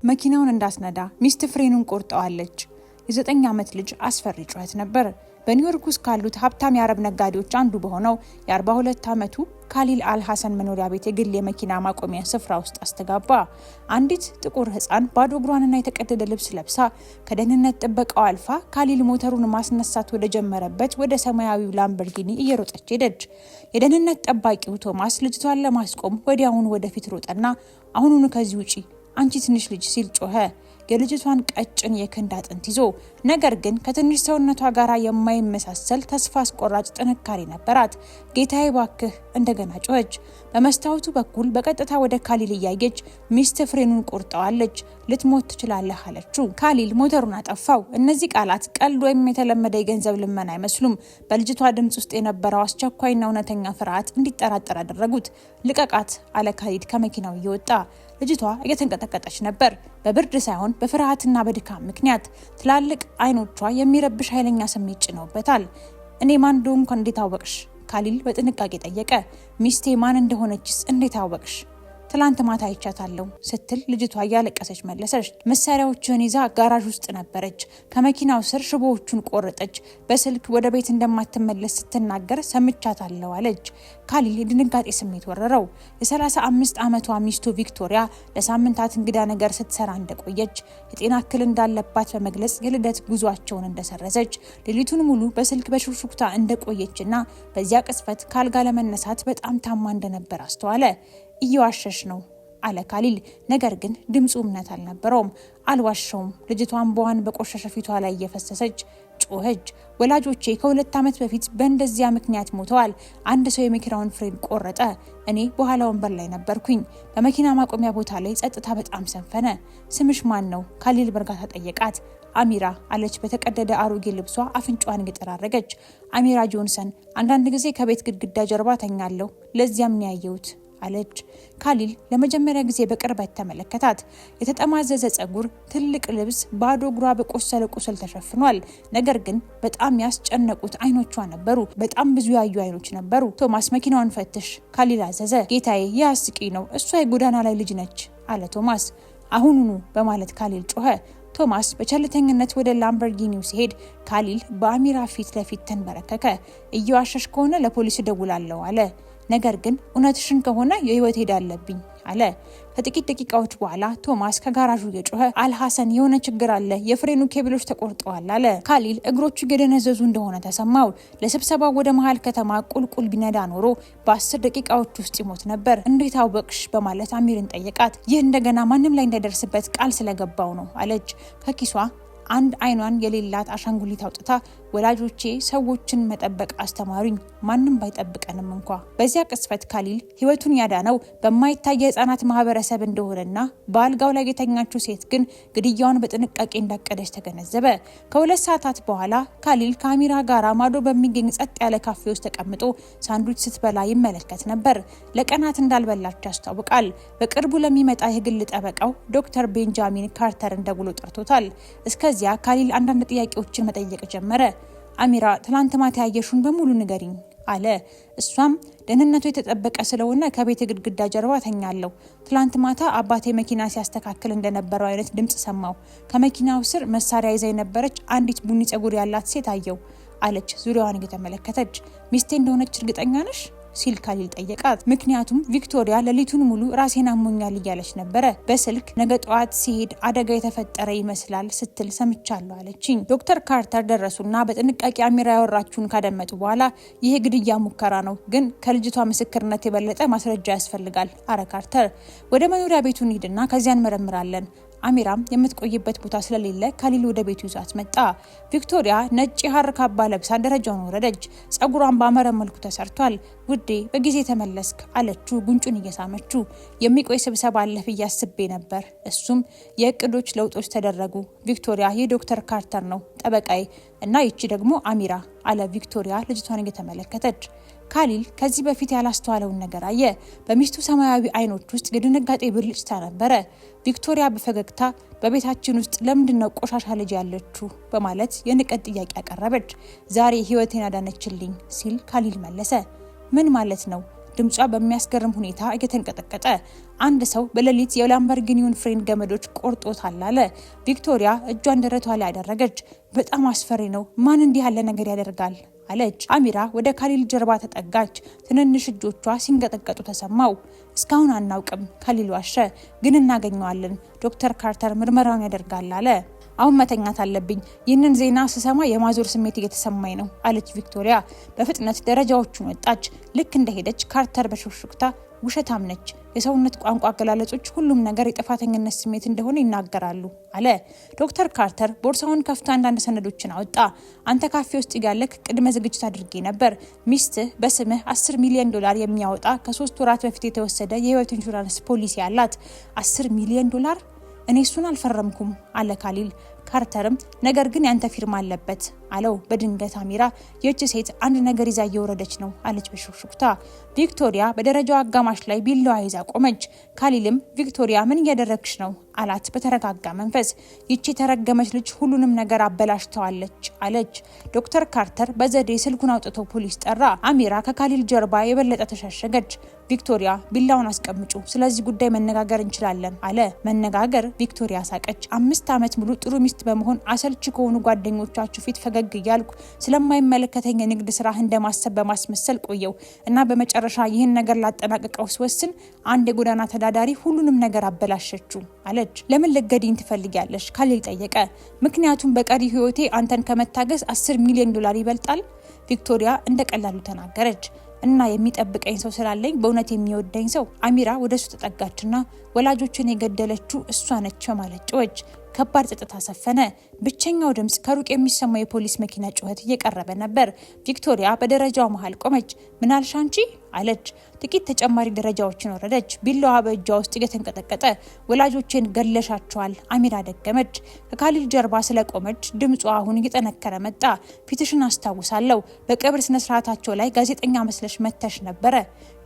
መኪናውን እንዳስነዳ ሚስት ፍሬኑን ቆርጠዋለች። የ9 ዓመት ልጅ አስፈሪ ጩኸት ነበር። በኒውዮርክ ውስጥ ካሉት ሀብታም የአረብ ነጋዴዎች አንዱ በሆነው የ42 ዓመቱ ካሊል አልሐሰን መኖሪያ ቤት የግል የመኪና ማቆሚያ ስፍራ ውስጥ አስተጋባ። አንዲት ጥቁር ሕፃን ባዶ እግሯንና የተቀደደ ልብስ ለብሳ ከደህንነት ጥበቃው አልፋ ካሊል ሞተሩን ማስነሳት ወደ ጀመረበት ወደ ሰማያዊው ላምበርጊኒ እየሮጠች ሄደች። የደህንነት ጠባቂው ቶማስ ልጅቷን ለማስቆም ወዲያውኑ ወደፊት ሮጠና አሁኑኑ ከዚህ ውጪ አንቺ ትንሽ ልጅ ሲል ጮኸ። የልጅቷን ቀጭን የክንድ አጥንት ይዞ ነገር ግን ከትንሽ ሰውነቷ ጋር የማይመሳሰል ተስፋ አስቆራጭ ጥንካሬ ነበራት። ጌታዬ ባክህ እንደገና ጮኸች። በመስታወቱ በኩል በቀጥታ ወደ ካሊል እያየች ሚስት ፍሬኑን ቆርጠዋለች፣ ልትሞት ትችላለህ አለችው። ካሊል ሞተሩን አጠፋው። እነዚህ ቃላት ቀልድ ወይም የተለመደ የገንዘብ ልመና አይመስሉም። በልጅቷ ድምጽ ውስጥ የነበረው አስቸኳይና እውነተኛ ፍርሃት እንዲጠራጠር አደረጉት። ልቀቃት አለ ካሊል ከመኪናው እየወጣ። ልጅቷ እየተንቀጠቀጠች ነበር፣ በብርድ ሳይሆን በፍርሃትና በድካም ምክንያት። ትላልቅ አይኖቿ የሚረብሽ ኃይለኛ ስሜት ጭነውበታል። እኔ ማን እንደሆንኩ እንዴት አወቅሽ? ካሊል በጥንቃቄ ጠየቀ። ሚስቴ ማን እንደሆነችስ እንዴት አወቅሽ? ትላንት ማታ አይቻታለሁ ስትል ልጅቷ እያለቀሰች መለሰች። መሳሪያዎችን ይዛ ጋራዥ ውስጥ ነበረች። ከመኪናው ስር ሽቦዎቹን ቆረጠች። በስልክ ወደ ቤት እንደማትመለስ ስትናገር ሰምቻታለሁ አለች። ካሊል የድንጋጤ ስሜት ወረረው። የ35 ዓመቷ ሚስቱ ቪክቶሪያ ለሳምንታት እንግዳ ነገር ስትሰራ እንደቆየች፣ የጤና እክል እንዳለባት በመግለጽ የልደት ጉዟቸውን እንደሰረዘች፣ ሌሊቱን ሙሉ በስልክ በሹክሹክታ እንደቆየችና በዚያ ቅጽበት ካልጋ ለመነሳት በጣም ታማ እንደነበር አስተዋለ። እየዋሸሽ ነው አለ ካሊል። ነገር ግን ድምፁ እምነት አልነበረውም። አልዋሸውም። ልጅቷን በዋን በቆሸሸ ፊቷ ላይ እየፈሰሰች ጮኸች። ወላጆቼ ከ2 ዓመት በፊት በእንደዚያ ምክንያት ሞተዋል። አንድ ሰው የመኪናውን ፍሬን ቆረጠ። እኔ በኋላ ወንበር ላይ ነበርኩኝ። በመኪና ማቆሚያ ቦታ ላይ ጸጥታ በጣም ሰንፈነ። ስምሽ ማን ነው? ካሊል በእርጋታ ጠየቃት። አሚራ አለች በተቀደደ አሮጌ ልብሷ አፍንጫዋን እየጠራረገች። አሚራ ጆንሰን። አንዳንድ ጊዜ ከቤት ግድግዳ ጀርባ ተኛለሁ፣ ለዚያም ነው ያየሁት አለች። ካሊል ለመጀመሪያ ጊዜ በቅርበት ተመለከታት። የተጠማዘዘ ጸጉር፣ ትልቅ ልብስ፣ ባዶ እግሯ በቆሰለ ቁስል ተሸፍኗል። ነገር ግን በጣም ያስጨነቁት አይኖቿ ነበሩ። በጣም ብዙ ያዩ አይኖች ነበሩ። ቶማስ መኪናውን ፈትሽ ካሊል አዘዘ። ጌታዬ ይህ አስቂኝ ነው፣ እሷ የጎዳና ላይ ልጅ ነች አለ ቶማስ። አሁኑኑ በማለት ካሊል ጮኸ። ቶማስ በቸልተኝነት ወደ ላምበርጊኒው ሲሄድ ካሊል በአሚራ ፊት ለፊት ተንበረከከ። እየዋሸሽ ከሆነ ለፖሊስ እደውላለሁ አለ። ነገር ግን እውነትሽን ከሆነ የህይወት ሄድ አለብኝ አለ። ከጥቂት ደቂቃዎች በኋላ ቶማስ ከጋራዡ እየጮኸ አልሐሰን የሆነ ችግር አለ፣ የፍሬኑ ኬብሎች ተቆርጠዋል አለ። ካሊል እግሮቹ የደነዘዙ እንደሆነ ተሰማው። ለስብሰባው ወደ መሀል ከተማ ቁልቁል ቢነዳ ኖሮ በ10 ደቂቃዎች ውስጥ ይሞት ነበር። እንዴት አወቅሽ? በማለት አሚርን ጠየቃት። ይህ እንደገና ማንም ላይ እንዳይደርስበት ቃል ስለገባው ነው አለች። ከኪሷ አንድ አይኗን የሌላት አሻንጉሊት አውጥታ ወላጆቼ ሰዎችን መጠበቅ አስተማሩኝ፣ ማንም ባይጠብቀንም እንኳ። በዚያ ቅስፈት ካሊል ህይወቱን ያዳነው በማይታይ የህፃናት ማህበረሰብ እንደሆነና በአልጋው ላይ የተኛችው ሴት ግን ግድያውን በጥንቃቄ እንዳቀደች ተገነዘበ። ከ2 ሰዓታት በኋላ ካሊል ከአሚራ ጋር ማዶ በሚገኝ ጸጥ ያለ ካፌ ውስጥ ተቀምጦ ሳንዱች ስትበላ ይመለከት ነበር። ለቀናት እንዳልበላች ያስታውቃል። በቅርቡ ለሚመጣ የግል ጠበቃው ዶክተር ቤንጃሚን ካርተር እንደጉሎ ጠርቶታል። እስከዚያ ካሊል አንዳንድ ጥያቄዎችን መጠየቅ ጀመረ። አሚራ ትላንት ማታ ያየሽውን በሙሉ ንገሪኝ አለ። እሷም ደህንነቱ የተጠበቀ ስለሆነ ከቤት ግድግዳ ጀርባ ተኛለሁ። ትላንት ማታ አባቴ መኪና ሲያስተካክል እንደነበረው አይነት ድምጽ ሰማሁ። ከመኪናው ስር መሳሪያ ይዛ የነበረች አንዲት ቡኒ ጸጉር ያላት ሴት አየሁ አለች ዙሪያዋን እየተመለከተች። ሚስቴ እንደሆነች እርግጠኛ ነሽ? ሲል ካሊል ጠየቃት። ምክንያቱም ቪክቶሪያ ሌሊቱን ሙሉ ራሴን አሞኛል እያለች ነበረ። በስልክ ነገ ጠዋት ሲሄድ አደጋ የተፈጠረ ይመስላል ስትል ሰምቻለሁ አለችኝ። ዶክተር ካርተር ደረሱና በጥንቃቄ አሚራ ያወራችሁን ካደመጡ በኋላ ይሄ ግድያ ሙከራ ነው፣ ግን ከልጅቷ ምስክርነት የበለጠ ማስረጃ ያስፈልጋል አረ ካርተር። ወደ መኖሪያ ቤቱ እንሂድና ከዚያ እንመረምራለን። አሚራም የምትቆይበት ቦታ ስለሌለ ካሊል ወደ ቤቱ ይዟት መጣ። ቪክቶሪያ ነጭ የሐር ካባ ለብሳ ደረጃውን ወረደች። ጸጉሯን ባመረ መልኩ ተሰርቷል። ውዴ በጊዜ ተመለስክ አለችው ጉንጩን እየሳመችው። የሚቆይ ስብሰባ አለፍ እያስቤ ነበር። እሱም የእቅዶች ለውጦች ተደረጉ። ቪክቶሪያ ይህ ዶክተር ካርተር ነው ጠበቃይ እና ይቺ ደግሞ አሚራ አለ ቪክቶሪያ ልጅቷን እየተመለከተች። ካሊል ከዚህ በፊት ያላስተዋለውን ነገር አየ። በሚስቱ ሰማያዊ አይኖች ውስጥ የድንጋጤ ብልጭታ ነበረ። ቪክቶሪያ በፈገግታ በቤታችን ውስጥ ለምንድነው ቆሻሻ ልጅ ያለችው በማለት የንቀት ጥያቄ ያቀረበች። ዛሬ ህይወቴን አዳነችልኝ ሲል ካሊል መለሰ። ምን ማለት ነው? ድምጿ በሚያስገርም ሁኔታ እየተንቀጠቀጠ። አንድ ሰው በሌሊት የላምበርጊኒውን ፍሬን ገመዶች ቆርጦታል አለ። ቪክቶሪያ እጇን ደረቷ ላይ ያደረገች። በጣም አስፈሪ ነው፣ ማን እንዲህ ያለ ነገር ያደርጋል አለች። አሚራ ወደ ካሊል ጀርባ ተጠጋች። ትንንሽ እጆቿ ሲንቀጠቀጡ ተሰማው። እስካሁን አናውቅም፣ ካሊል ዋሸ፣ ግን እናገኘዋለን። ዶክተር ካርተር ምርመራውን ያደርጋል አለ። አሁን መተኛት አለብኝ። ይህንን ዜና ስሰማ የማዞር ስሜት እየተሰማኝ ነው አለች ቪክቶሪያ። በፍጥነት ደረጃዎቹን ወጣች። ልክ እንደሄደች ካርተር በሹክሹክታ ውሸታም ነች፣ የሰውነት ቋንቋ አገላለጾች ሁሉም ነገር የጥፋተኝነት ስሜት እንደሆነ ይናገራሉ አለ። ዶክተር ካርተር ቦርሳውን ከፍቶ አንዳንድ ሰነዶችን አወጣ። አንተ ካፌ ውስጥ ያለክ ቅድመ ዝግጅት አድርጌ ነበር። ሚስትህ በስምህ $10 ሚሊዮን የሚያወጣ ከ3 ወራት በፊት የተወሰደ የህይወት ኢንሹራንስ ፖሊሲ አላት። $10 ሚሊዮን? እኔ እሱን አልፈረምኩም አለ ካሊል። ካርተርም ነገር ግን ያንተ ፊርማ አለበት አለው። በድንገት አሚራ የእጅ ሴት አንድ ነገር ይዛ እየወረደች ነው አለች በሹክሹክታ። ቪክቶሪያ በደረጃው አጋማሽ ላይ ቢላዋ ይዛ ቆመች። ካሊልም ቪክቶሪያ ምን እያደረግሽ ነው አላት በተረጋጋ መንፈስ። ይቺ የተረገመች ልጅ ሁሉንም ነገር አበላሽተዋለች አለች። ዶክተር ካርተር በዘዴ ስልኩን አውጥቶ ፖሊስ ጠራ። አሚራ ከካሊል ጀርባ የበለጠ ተሸሸገች። ቪክቶሪያ ቢላውን አስቀምጩ፣ ስለዚህ ጉዳይ መነጋገር እንችላለን አለ። መነጋገር? ቪክቶሪያ ሳቀች። 5 ዓመት ሙሉ ጥሩ ሚስት በመሆን አሰልቺ ከሆኑ ጓደኞቻችሁ ፊት ፈገግ እያልኩ ስለማይመለከተኝ የንግድ ስራ እንደማሰብ በማስመሰል ቆየው እና በመጨረሻ ይህን ነገር ላጠናቅቀው ስወስን አንድ የጎዳና ተዳዳሪ ሁሉንም ነገር አበላሸችው አለች። ለምን ልትገድኝ ትፈልጊያለሽ? ካሊል ጠየቀ። ምክንያቱም በቀሪ ህይወቴ አንተን ከመታገስ $10 ሚሊዮን ይበልጣል ቪክቶሪያ እንደቀላሉ ተናገረች። እና የሚጠብቀኝ ሰው ስላለኝ በእውነት የሚወደኝ ሰው። አሚራ ወደሱ ተጠጋችና ወላጆችን የገደለችው እሷ ነች ማለት ጮኸች። ከባድ ጸጥታ ሰፈነ። ብቸኛው ድምጽ ከሩቅ የሚሰማው የፖሊስ መኪና ጩኸት እየቀረበ ነበር። ቪክቶሪያ በደረጃው መሃል ቆመች። ምን አልሽ አንቺ አለች። ጥቂት ተጨማሪ ደረጃዎችን ወረደች። ቢላዋ በእጇ ውስጥ እየተንቀጠቀጠ ወላጆችን ገለሻቸዋል አሚራ ደገመች። ከካሊል ጀርባ ስለቆመች ድምጿ አሁን እየጠነከረ መጣ። ፊትሽን አስታውሳለሁ፣ በቀብር ስነ ስርዓታቸው ላይ ጋዜጠኛ መስለሽ መተሽ ነበረ።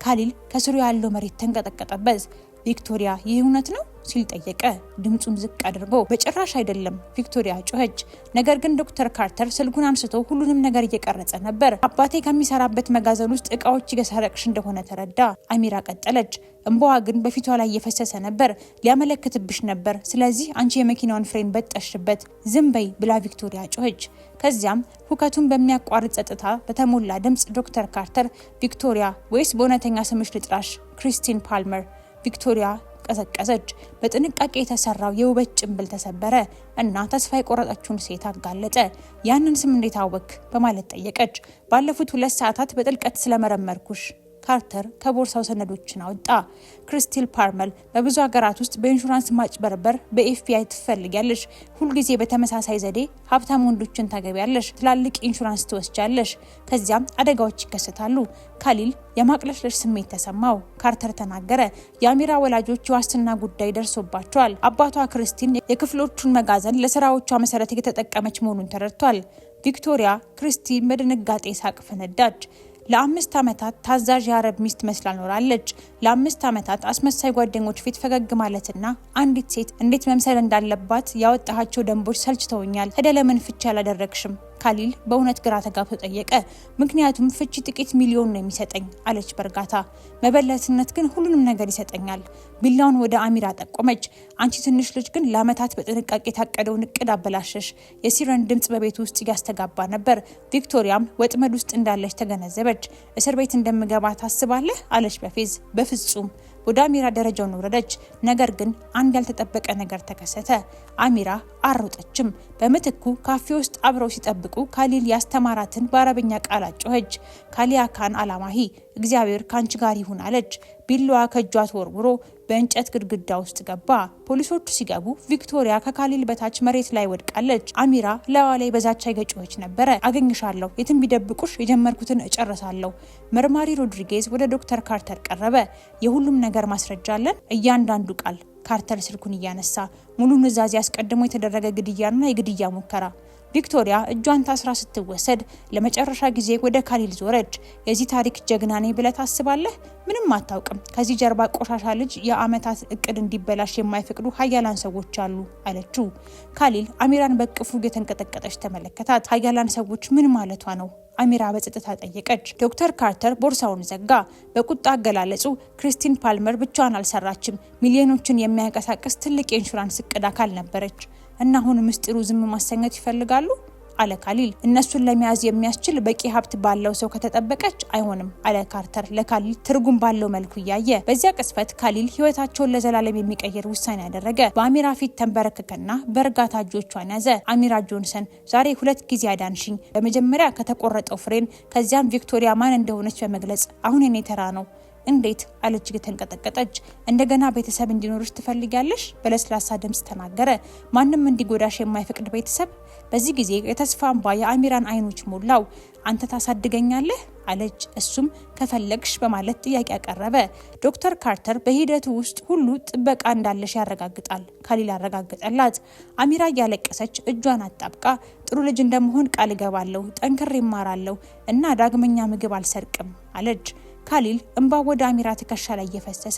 ካሊል ከስሩ ያለው መሬት ተንቀጠቀጠበት። ቪክቶሪያ ይህ እውነት ነው ሲል ጠየቀ፣ ድምጹን ዝቅ አድርጎ። በጭራሽ አይደለም ቪክቶሪያ ጮኸች። ነገር ግን ዶክተር ካርተር ስልኩን አንስቶ ሁሉንም ነገር እየቀረጸ ነበር። አባቴ ከሚሰራበት መጋዘን ውስጥ እቃዎች እየሰረቅሽ እንደሆነ ተረዳ። አሚራ ቀጠለች። እንባዋ ግን በፊቷ ላይ እየፈሰሰ ነበር። ሊያመለክትብሽ ነበር፣ ስለዚህ አንቺ የመኪናውን ፍሬን በጠሽበት። ዝም በይ ብላ ቪክቶሪያ ጮኸች። ከዚያም ሁከቱን በሚያቋርጥ ጸጥታ በተሞላ ድምጽ ዶክተር ካርተር፣ ቪክቶሪያ ወይስ በእውነተኛ ስምሽ ልጥራሽ? ክሪስቲን ፓልመር። ቪክቶሪያ ቀዘቀዘች። በጥንቃቄ የተሰራው የውበት ጭንብል ተሰበረ እና ተስፋ የቆረጠችውን ሴት አጋለጠ። ያንን ስም እንዴት አወክ? በማለት ጠየቀች። ባለፉት 2 ሰዓታት በጥልቀት ስለመረመርኩሽ። ካርተር ከቦርሳው ሰነዶችን አወጣ። ክሪስቲን ፓልመር በብዙ ሀገራት ውስጥ በኢንሹራንስ ማጭበርበር በኤፍቢአይ ትፈልጊያለሽ። ሁልጊዜ በተመሳሳይ ዘዴ ሀብታም ወንዶችን ታገቢያለሽ፣ ትላልቅ ኢንሹራንስ ትወስጃለሽ፣ ከዚያም አደጋዎች ይከሰታሉ። ካሊል የማቅለሽለሽ ስሜት ተሰማው። ካርተር ተናገረ። የአሚራ ወላጆች የዋስትና ጉዳይ ደርሶባቸዋል። አባቷ ክሪስቲን የክፍሎቹን መጋዘን ለስራዎቿ መሰረት የተጠቀመች መሆኑን ተረድቷል። ቪክቶሪያ ክሪስቲን በድንጋጤ ሳቅ ፈነዳች። ለ5 ዓመታት ታዛዥ የአረብ ሚስት መስላ ኖራለች። ለ5 ዓመታት አስመሳይ ጓደኞች ፊት ፈገግ ማለትና አንዲት ሴት እንዴት መምሰል እንዳለባት ያወጣቸው ደንቦች ሰልችተውኛል። ታዲያ ለምን ፍቺ አላደረግሽም? ካሊል በእውነት ግራ ተጋብቶ ጠየቀ። ምክንያቱም ፍቺ ጥቂት ሚሊዮን ነው የሚሰጠኝ አለች በእርጋታ። መበለትነት ግን ሁሉንም ነገር ይሰጠኛል። ቢላውን ወደ አሚራ ጠቆመች። አንቺ ትንሽ ልጅ ግን ለአመታት በጥንቃቄ የታቀደውን እቅድ አበላሸሽ። የሲረን ድምጽ በቤት ውስጥ እያስተጋባ ነበር። ቪክቶሪያም ወጥመድ ውስጥ እንዳለች ተገነዘበች። እስር ቤት እንደምገባ ታስባለህ? አለች በፌዝ። በፍጹም። ወደ አሚራ ደረጃውን ወረደች። ነገር ግን አንድ ያልተጠበቀ ነገር ተከሰተ። አሚራ አልሮጠችም። በምትኩ ካፌ ውስጥ አብረው ሲጠብቁ ካሊል ያስተማራትን በአረብኛ ቃል ጮኸች። ካሊያካን አላማሂ፣ እግዚአብሔር ካንቺ ጋር ይሁን አለች። ቢላዋ ከእጇ ተወርውሮ በእንጨት ግድግዳ ውስጥ ገባ። ፖሊሶቹ ሲገቡ ቪክቶሪያ ከካሊል በታች መሬት ላይ ወድቃለች። አሚራ ላዋ ላይ በዛቻ እየጮኸች ነበረ። አገኝሻለሁ፣ የትም ቢደብቁሽ የጀመርኩትን እጨርሳለሁ። መርማሪ ሮድሪጌዝ ወደ ዶክተር ካርተር ቀረበ። የሁሉም ነገር ማስረጃ አለን? እያንዳንዱ ቃል። ካርተር ስልኩን እያነሳ ሙሉ ንዛዜ አስቀድሞ የተደረገ ግድያና የግድያ ሙከራ። ቪክቶሪያ እጇን ታስራ ስትወሰድ ለመጨረሻ ጊዜ ወደ ካሊል ዞረች። የዚህ ታሪክ ጀግና ነኝ ብለህ ታስባለህ? ምንም አታውቅም። ከዚህ ጀርባ ቆሻሻ ልጅ የአመታት እቅድ እንዲበላሽ የማይፈቅዱ ሀያላን ሰዎች አሉ አለችው። ካሊል አሚራን በቅፉ እየተንቀጠቀጠች ተመለከታት። ሀያላን ሰዎች ምን ማለቷ ነው አሚራ በጸጥታ ጠየቀች። ዶክተር ካርተር ቦርሳውን ዘጋ። በቁጣ አገላለጹ ክሪስቲን ፓልመር ብቻዋን አልሰራችም፣ ሚሊዮኖችን የሚያንቀሳቅስ ትልቅ የኢንሹራንስ እቅድ አካል ነበረች። እና አሁን ምስጢሩ ዝም ማሰኘት ይፈልጋሉ አለ ካሊል። እነሱን ለመያዝ የሚያስችል በቂ ሀብት ባለው ሰው ከተጠበቀች አይሆንም አለ ካርተር ለካሊል ትርጉም ባለው መልኩ እያየ። በዚያ ቅስፈት ካሊል ህይወታቸውን ለዘላለም የሚቀይር ውሳኔ ያደረገ። በአሚራ ፊት ተንበረከከና በእርጋታ እጆቿን ያዘ። አሚራ ጆንሰን፣ ዛሬ 2 ጊዜ አዳንሽኝ። በመጀመሪያ ከተቆረጠው ፍሬን፣ ከዚያም ቪክቶሪያ ማን እንደሆነች በመግለጽ አሁን የኔ ተራ ነው። እንዴት አለች እየተንቀጠቀጠች። እንደገና ቤተሰብ እንዲኖርሽ ትፈልጊያለሽ? በለስላሳ ድምጽ ተናገረ። ማንም እንዲጎዳሽ የማይፈቅድ ቤተሰብ። በዚህ ጊዜ የተስፋ እንባ የአሚራን አይኖች ሞላው። አንተ ታሳድገኛለህ አለች። እሱም ከፈለግሽ በማለት ጥያቄ ያቀረበ። ዶክተር ካርተር በሂደቱ ውስጥ ሁሉ ጥበቃ እንዳለሽ ያረጋግጣል ካሊል ያረጋግጠላት። አሚራ እያለቀሰች እጇን አጣብቃ ጥሩ ልጅ እንደመሆን ቃል እገባለሁ፣ ጠንክሬ እማራለሁ እና ዳግመኛ ምግብ አልሰርቅም አለች። ካሊል እንባ ወደ አሚራ ትከሻ ላይ እየፈሰሰ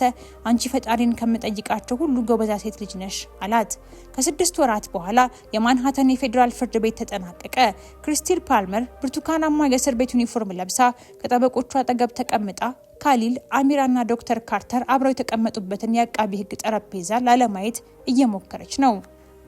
አንቺ ፈጣሪን ከምጠይቃቸው ሁሉ ጎበዛ ሴት ልጅ ነሽ አላት። ከ6 ወራት በኋላ የማንሃተን የፌዴራል ፍርድ ቤት ተጠናቀቀ። ክሪስቲን ፓልመር ብርቱካናማ የእስር ቤት ዩኒፎርም ለብሳ ከጠበቆቿ አጠገብ ተቀምጣ ካሊል፣ አሚራና ዶክተር ካርተር አብረው የተቀመጡበትን የአቃቢ ሕግ ጠረጴዛ ላለማየት እየሞከረች ነው።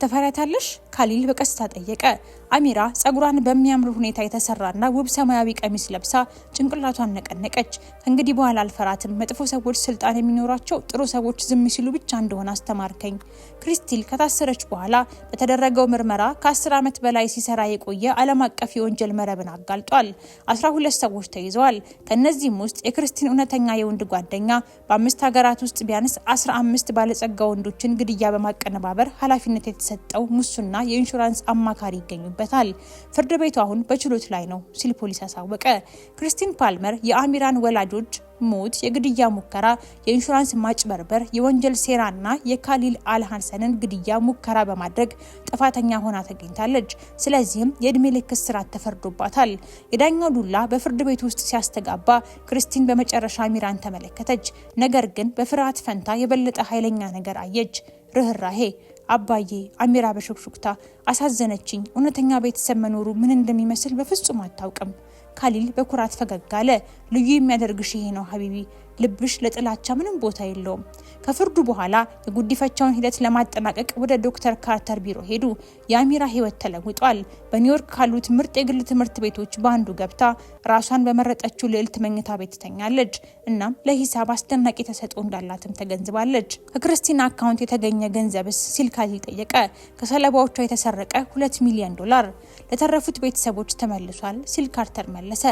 ተፈራታለሽ? ካሊል በቀስታ ጠየቀ። አሚራ ጸጉሯን በሚያምር ሁኔታ የተሰራና ውብ ሰማያዊ ቀሚስ ለብሳ ጭንቅላቷን ነቀነቀች። ከእንግዲህ በኋላ አልፈራትም። መጥፎ ሰዎች ስልጣን የሚኖራቸው ጥሩ ሰዎች ዝም ሲሉ ብቻ እንደሆነ አስተማርከኝ። ክሪስቲል ከታሰረች በኋላ በተደረገው ምርመራ ከ10 ዓመት በላይ ሲሰራ የቆየ ዓለም አቀፍ የወንጀል መረብን አጋልጧል። 12 ሰዎች ተይዘዋል። ከነዚህም ውስጥ የክሪስቲን እውነተኛ የወንድ ጓደኛ በ5 ሀገራት ውስጥ ቢያንስ 15 ባለጸጋ ወንዶችን ግድያ በማቀነባበር ኃላፊነት የተሰጠው ሙስና የኢንሹራንስ አማካሪ ይገኙበታል። ፍርድ ቤቱ አሁን በችሎት ላይ ነው ሲል ፖሊስ አሳወቀ። ክሪስቲን ፓልመር የአሚራን ወላጆች ሞት፣ የግድያ ሙከራ፣ የኢንሹራንስ ማጭበርበር፣ የወንጀል ሴራና የካሊል አልሃሰንን ግድያ ሙከራ በማድረግ ጥፋተኛ ሆና ተገኝታለች። ስለዚህም የእድሜ ልክ እስራት ተፈርዶባታል። የዳኛው ዱላ በፍርድ ቤት ውስጥ ሲያስተጋባ ክሪስቲን በመጨረሻ አሚራን ተመለከተች። ነገር ግን በፍርሃት ፈንታ የበለጠ ኃይለኛ ነገር አየች፣ ርህራሄ። አባዬ፣ አሚራ በሹክሹክታ አሳዘነችኝ። እውነተኛ ቤተሰብ መኖሩ ምን እንደሚመስል በፍጹም አታውቅም። ካሊል በኩራት ፈገግ አለ። ልዩ የሚያደርግሽ ይሄ ነው ሀቢቢ፣ ልብሽ ለጥላቻ ምንም ቦታ የለውም። ከፍርዱ በኋላ የጉዲፈቻውን ሂደት ለማጠናቀቅ ወደ ዶክተር ካርተር ቢሮ ሄዱ። የአሚራ ህይወት ተለውጧል። በኒውዮርክ ካሉት ምርጥ የግል ትምህርት ቤቶች በአንዱ ገብታ ራሷን በመረጠችው ልዕልት መኝታ ቤት ተኛለች። እናም ለሂሳብ አስደናቂ ተሰጥኦ እንዳላትም ተገንዝባለች። ከክርስቲና አካውንት የተገኘ ገንዘብስ ሲል ካሊል ጠየቀ። ከሰለባዎቿ የተሰረቀ $2 ሚሊዮን ለተረፉት ቤተሰቦች ተመልሷል ሲል ካርተር መለሰ።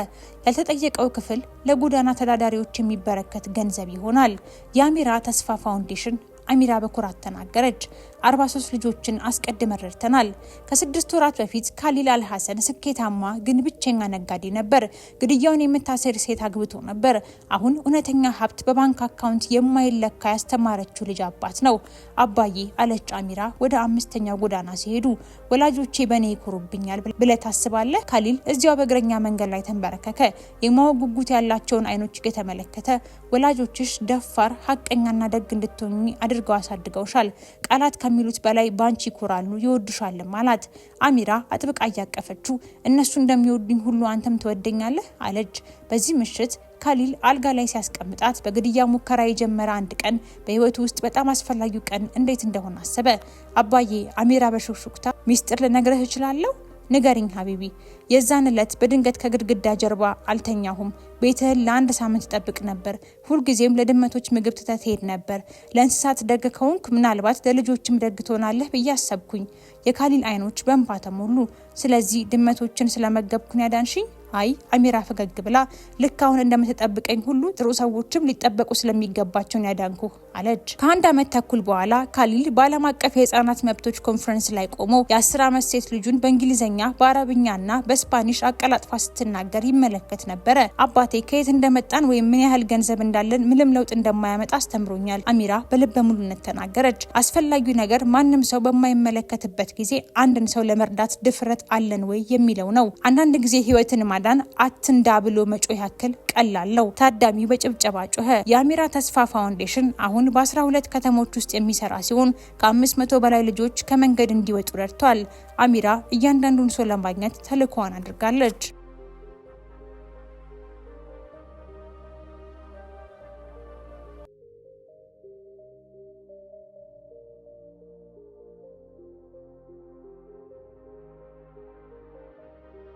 ያልተጠየቀው ክፍል ለጎዳና ተዳዳሪዎች የሚበረከት ገንዘብ ይሆናል። የአሚራ ተስፋ ፋውንዴሽን አሚራ በኩራት ተናገረች። 43 ልጆችን አስቀድመን ረድተናል። ከ6 ወራት በፊት ካሊል አልሃሰን ስኬታማ ግን ብቸኛ ነጋዴ ነበር። ግድያውን የምታሰር ሴት አግብቶ ነበር። አሁን እውነተኛ ሀብት በባንክ አካውንት የማይለካ ያስተማረችው ልጅ አባት ነው። አባዬ አለች አሚራ ወደ 5ኛው ጎዳና ሲሄዱ። ወላጆቼ በእኔ ይኮሩብኛል ብለህ ታስባለህ? ካሊል እዚያው በእግረኛ መንገድ ላይ ተንበረከከ። የማወቅ ጉጉት ያላቸውን አይኖች የተመለከተ። ወላጆችሽ ደፋር፣ ሀቀኛና ደግ እንድትሆኚ አድርገው አሳድገውሻል። ቃላት ከሚሉት በላይ ባንቺ ይኮራሉ፣ ይወዱሻልም አላት። አሚራ አጥብቃ እያቀፈችው እነሱ እንደሚወዱኝ ሁሉ አንተም ትወደኛለህ አለች። በዚህ ምሽት ካሊል አልጋ ላይ ሲያስቀምጣት በግድያ ሙከራ የጀመረ አንድ ቀን በህይወቱ ውስጥ በጣም አስፈላጊው ቀን እንዴት እንደሆነ አሰበ። አባዬ፣ አሚራ በሹክሹክታ ሚስጥር ልነግርህ እችላለሁ? ንገሪኝ ሀቢቢ። የዛን ዕለት በድንገት ከግድግዳ ጀርባ አልተኛሁም። ቤትህን ለ1 ሳምንት ጠብቅ ነበር። ሁልጊዜም ለድመቶች ምግብ ትተህ ትሄድ ነበር። ለእንስሳት ደግ ከሆንክ ምናልባት ለልጆችም ደግ ትሆናለህ ብዬ አሰብኩኝ። የካሊል አይኖች በእንባ ተሞሉ። ስለዚህ ድመቶችን ስለመገብኩን ያዳንሽኝ? አይ፣ አሚራ ፈገግ ብላ ልክ አሁን እንደምትጠብቀኝ ሁሉ ጥሩ ሰዎችም ሊጠበቁ ስለሚገባቸውን ያዳንኩ አለች። ከ1 ዓመት ተኩል በኋላ ካሊል በዓለም አቀፍ የህፃናት መብቶች ኮንፈረንስ ላይ ቆሞ የ10 ዓመት ሴት ልጁን በእንግሊዝኛ በአረብኛና በስፓኒሽ አቀላጥፋ ስትናገር ይመለከት ነበረ። አባቴ ከየት እንደመጣን ወይም ምን ያህል ገንዘብ እንዳለን ምንም ለውጥ እንደማያመጣ አስተምሮኛል። አሚራ በልበ ሙሉነት ተናገረች። አስፈላጊው ነገር ማንም ሰው በማይመለከትበት ጊዜ አንድን ሰው ለመርዳት ድፍረት አለን ወይ የሚለው ነው። አንዳንድ ጊዜ ህይወትን ማዳን አትንዳ ብሎ መጮህ ያክል ቀላል ነው። ታዳሚው በጭብጨባ ጮኸ። የአሚራ ተስፋ ፋውንዴሽን አሁን በ12 ከተሞች ውስጥ የሚሰራ ሲሆን ከ500 በላይ ልጆች ከመንገድ እንዲወጡ ረድቷል። አሚራ እያንዳንዱን ሰው ለማግኘት ተልዕኮዋን አድርጋለች።